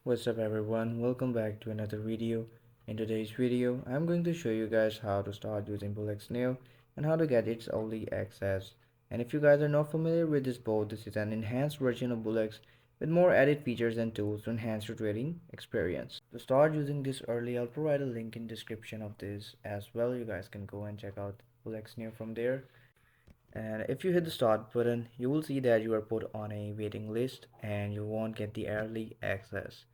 What's up everyone, welcome back to another video. In today's video I'm going to show you guys how to start using Bullx Neo and how to get its early access. And if you guys are not familiar with this board, this is an enhanced version of Bullx with more added features and tools to enhance your trading experience. To start using this early, I'll provide a link in description of this as well. You guys can go and check out Bullx Neo from there. And if you hit the start button, you will see that you are put on a waiting list and you won't get the early access.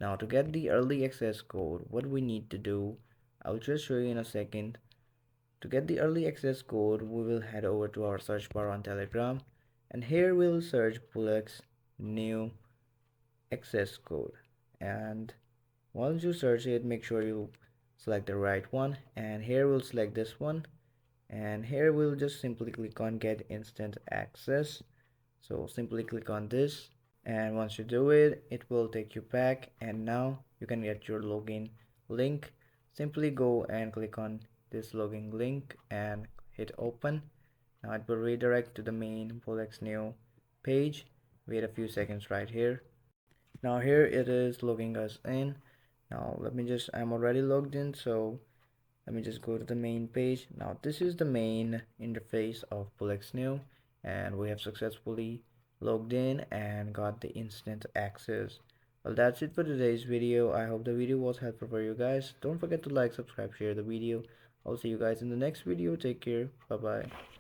Now to get the early access code, what we need to do, I'll just show you in a second. To get the early access code, we will head over to our search bar on Telegram, and here we'll search Bullx Neo access code. And once you search it, make sure you select the right one, and here we'll select this one, and here we'll just simply click on get instant access. So simply click on this, and once you do it, it will take you back, and now you can get your login link. Simply go and click on this login link and hit open. Now it will redirect to the main Bullx Neo page. Wait a few seconds right here. Now here it is logging us in. Now I'm already logged in, so let me just go to the main page. Now this is the main interface of Bullx Neo, and we have successfully logged in and got the instant access. Well, that's it for today's video. I hope the video was helpful for you guys. Don't forget to like, subscribe, share the video. I'll see you guys in the next video. Take care. Bye bye.